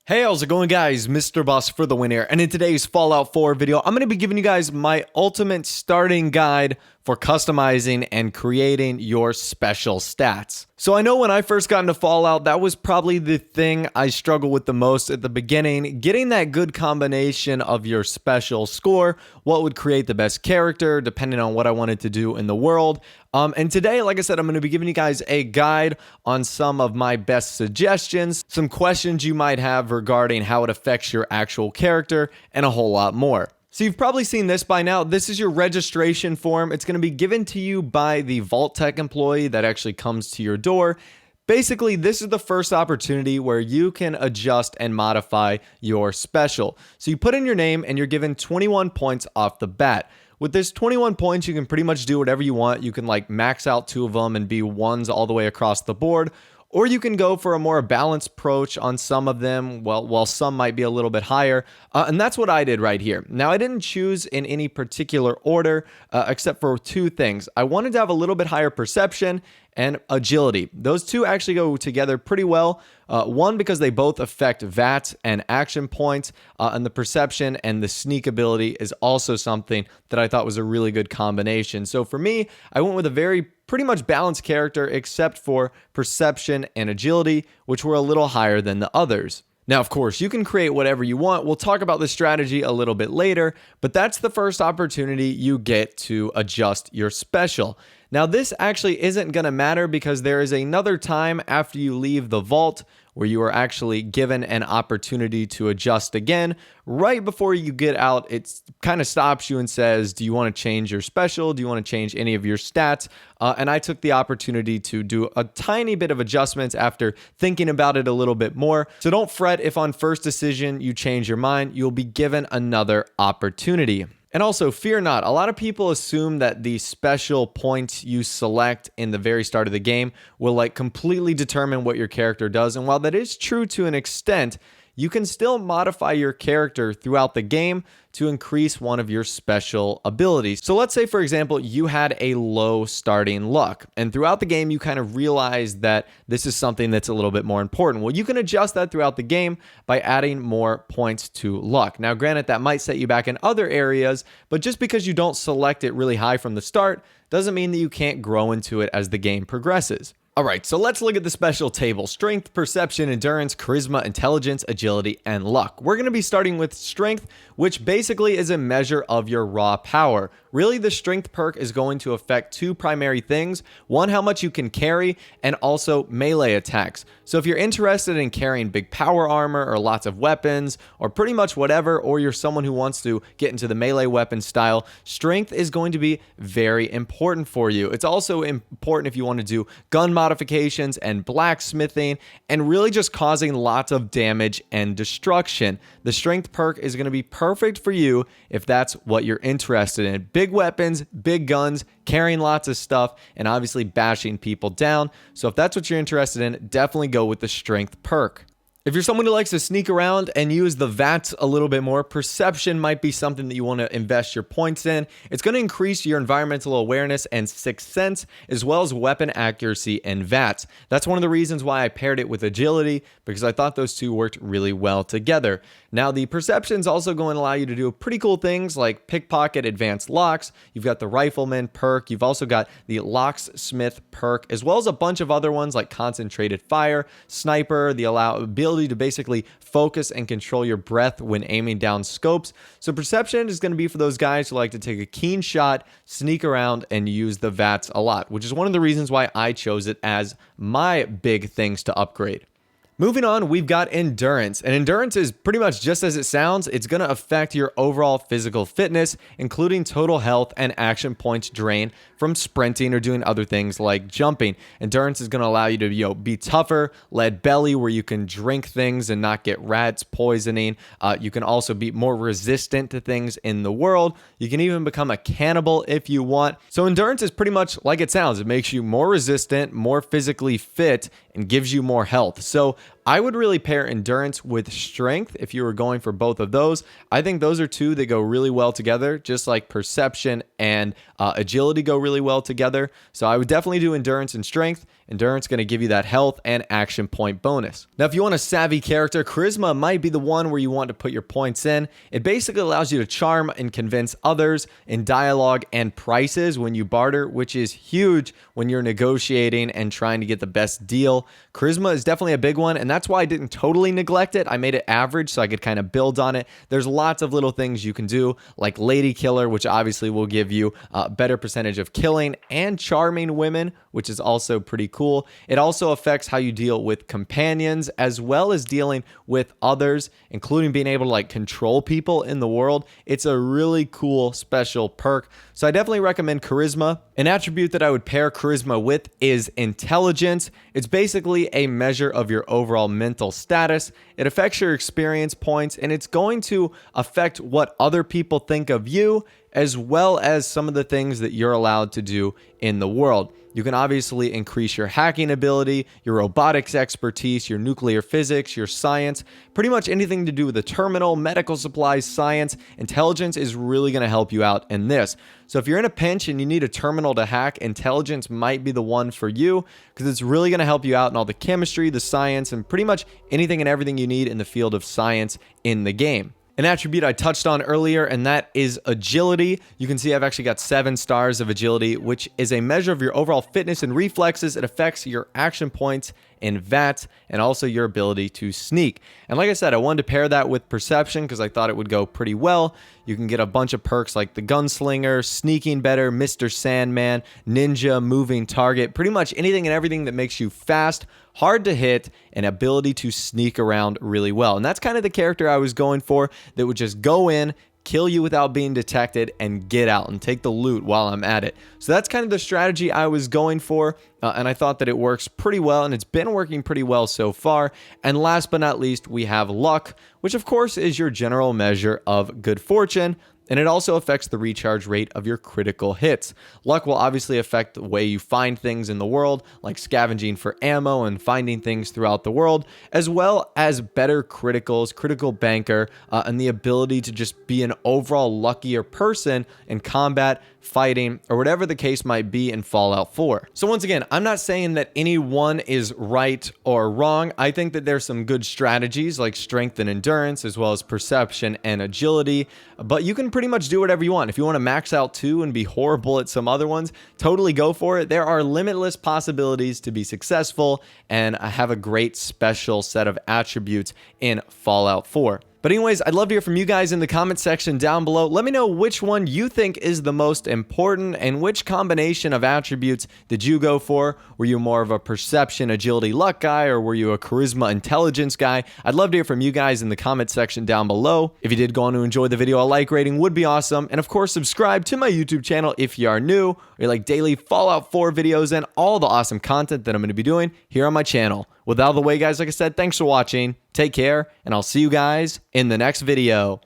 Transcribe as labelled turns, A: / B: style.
A: Hey, how's it going, guys? Mr. Boss for the win here, and in today's Fallout 4 video, I'm going to be giving you guys my ultimate starting guide for customizing and creating your special stats. So I know when I first got into Fallout, that was probably the thing I struggled with the most at the beginning, getting that good combination of your special score, what would create the best character, depending on what I wanted to do in the world. And today, like I said, I'm going to be giving you guys a guide on some of my best suggestions, some questions you might have regarding how it affects your actual character, and a whole lot more. So you've probably seen this by now. This is your registration form. It's going to be given to you by the Vault Tech employee that actually comes to your door. Basically, this is the first opportunity where you can adjust and modify your special. So you put in your name and you're given 21 points off the bat. With this 21 points, you can pretty much do whatever you want. You can like max out 2 of them and be 1s all the way across the board. Or you can go for a more balanced approach on some of them, while some might be a little bit higher. And that's what I did right here. Now, I didn't choose in any particular order, except for 2 things. I wanted to have a little bit higher perception and agility. Those 2 actually go together pretty well. One, because they both affect VATs and action points, and the perception and the sneak ability is also something that I thought was a really good combination. So for me, I went with a pretty much balanced character, except for perception and agility, which were a little higher than the others. Now, of course, you can create whatever you want. We'll talk about the strategy a little bit later, but that's the first opportunity you get to adjust your special. Now, this actually isn't going to matter because there is another time after you leave the vault where you are actually given an opportunity to adjust again. Right before you get out, it kind of stops you and says, do you want to change your special? Do you want to change any of your stats? And I took the opportunity to do a tiny bit of adjustments after thinking about it a little bit more. So don't fret if on first decision you change your mind. You'll be given another opportunity. And also, fear not. A lot of people assume that the special points you select in the very start of the game will like completely determine what your character does. And while that is true to an extent, you can still modify your character throughout the game to increase one of your special abilities. So let's say, for example, you had a low starting luck, and throughout the game, you kind of realize that this is something that's a little bit more important. Well, you can adjust that throughout the game by adding more points to luck. Now, granted, that might set you back in other areas, but just because you don't select it really high from the start doesn't mean that you can't grow into it as the game progresses. All right, so let's look at the special table: strength, perception, endurance, charisma, intelligence, agility, and luck. We're going to be starting with strength, which basically is a measure of your raw power. Really, the strength perk is going to affect 2 primary things. One, how much you can carry, and also melee attacks. So if you're interested in carrying big power armor or lots of weapons or pretty much whatever, or you're someone who wants to get into the melee weapon style, strength is going to be very important for you. It's also important if you want to do gun modifications and blacksmithing and really just causing lots of damage and destruction. The strength perk is going to be perfect for you if that's what you're interested in. Big weapons, big guns, carrying lots of stuff, and obviously bashing people down. So if that's what you're interested in, definitely go with the strength perk. If you're someone who likes to sneak around and use the VATs a little bit more, perception might be something that you want to invest your points in. It's going to increase your environmental awareness and sixth sense, as well as weapon accuracy and VATs. That's one of the reasons why I paired it with agility, because I thought those 2 worked really well together. Now, the perception is also going to allow you to do pretty cool things like pickpocket, advanced locks. You've got the rifleman perk. You've also got the locksmith perk, as well as a bunch of other ones like concentrated fire, sniper, the ability to basically focus and control your breath when aiming down scopes. So perception is going to be for those guys who like to take a keen shot, sneak around, and use the VATs a lot, which is one of the reasons why I chose it as my big things to upgrade. Moving on, we've got endurance. And endurance is pretty much just as it sounds. It's going to affect your overall physical fitness, including total health and action points drained from sprinting or doing other things like jumping. Endurance is going to allow you to, be tougher, lead belly, where you can drink things and not get rats poisoning. You can also be more resistant to things in the world. You can even become a cannibal if you want. So endurance is pretty much like it sounds. It makes you more resistant, more physically fit, and gives you more health. So I would really pair endurance with strength if you were going for both of those. I think those are two that go really well together, just like perception and agility go really well together. So I would definitely do endurance and strength. Endurance going to give you that health and action point bonus. Now, if you want a savvy character, charisma might be the one where you want to put your points in. It basically allows you to charm and convince others in dialogue and prices when you barter, which is huge when you're negotiating and trying to get the best deal. Charisma is definitely a big one, and that's why I didn't totally neglect it. I made it average so I could kind of build on it. There's lots of little things you can do, like Lady Killer, which obviously will give you a better percentage of killing, and charming women, which is also pretty cool. It also affects how you deal with companions as well as dealing with others, including being able to like control people in the world. It's a really cool special perk. So I definitely recommend charisma. An attribute that I would pair charisma with is intelligence. It's basically a measure of your overall mental status. It affects your experience points, and it's going to affect what other people think of you, as well as some of the things that you're allowed to do in the world. You can obviously increase your hacking ability, your robotics expertise, your nuclear physics, your science, pretty much anything to do with the terminal, medical supplies, science. Intelligence is really going to help you out in this. So if you're in a pinch and you need a terminal to hack, intelligence might be the one for you, because it's really going to help you out in all the chemistry, the science, and pretty much anything and everything you need in the field of science in the game. An attribute I touched on earlier, and that is agility. You can see I've actually got 7 stars of agility, which is a measure of your overall fitness and reflexes. It affects your action points in VAT and also your ability to sneak. And like I said, I wanted to pair that with perception because I thought it would go pretty well. You can get a bunch of perks like the gunslinger, sneaking better, Mr. Sandman, ninja, moving target, pretty much anything and everything that makes you fast, hard to hit, and ability to sneak around really well. And that's kind of the character I was going for, that would just go in, kill you without being detected, and get out and take the loot while I'm at it. So that's kind of the strategy I was going for, and I thought that it works pretty well, and it's been working pretty well so far. And last but not least, we have luck, which of course is your general measure of good fortune, and it also affects the recharge rate of your critical hits. Luck will obviously affect the way you find things in the world, like scavenging for ammo and finding things throughout the world, as well as better criticals, critical banker, and the ability to just be an overall luckier person in combat, fighting, or whatever the case might be in Fallout 4. So once again, I'm not saying that any one is right or wrong. I think that there's some good strategies like strength and endurance, as well as perception and agility, but you can pretty much do whatever you want. If you want to max out 2 and be horrible at some other ones, totally go for it. There are limitless possibilities to be successful, and I have a great special set of attributes in Fallout 4. But anyways, I'd love to hear from you guys in the comment section down below. Let me know which one you think is the most important, and which combination of attributes did you go for? Were you more of a perception, agility, luck guy, or were you a charisma, intelligence guy? I'd love to hear from you guys in the comment section down below. If you did go on to enjoy the video, a like rating would be awesome. And of course, subscribe to my YouTube channel if you are new, or you like daily Fallout 4 videos and all the awesome content that I'm going to be doing here on my channel. With out of the way, guys, like I said, thanks for watching. Take care, and I'll see you guys in the next video.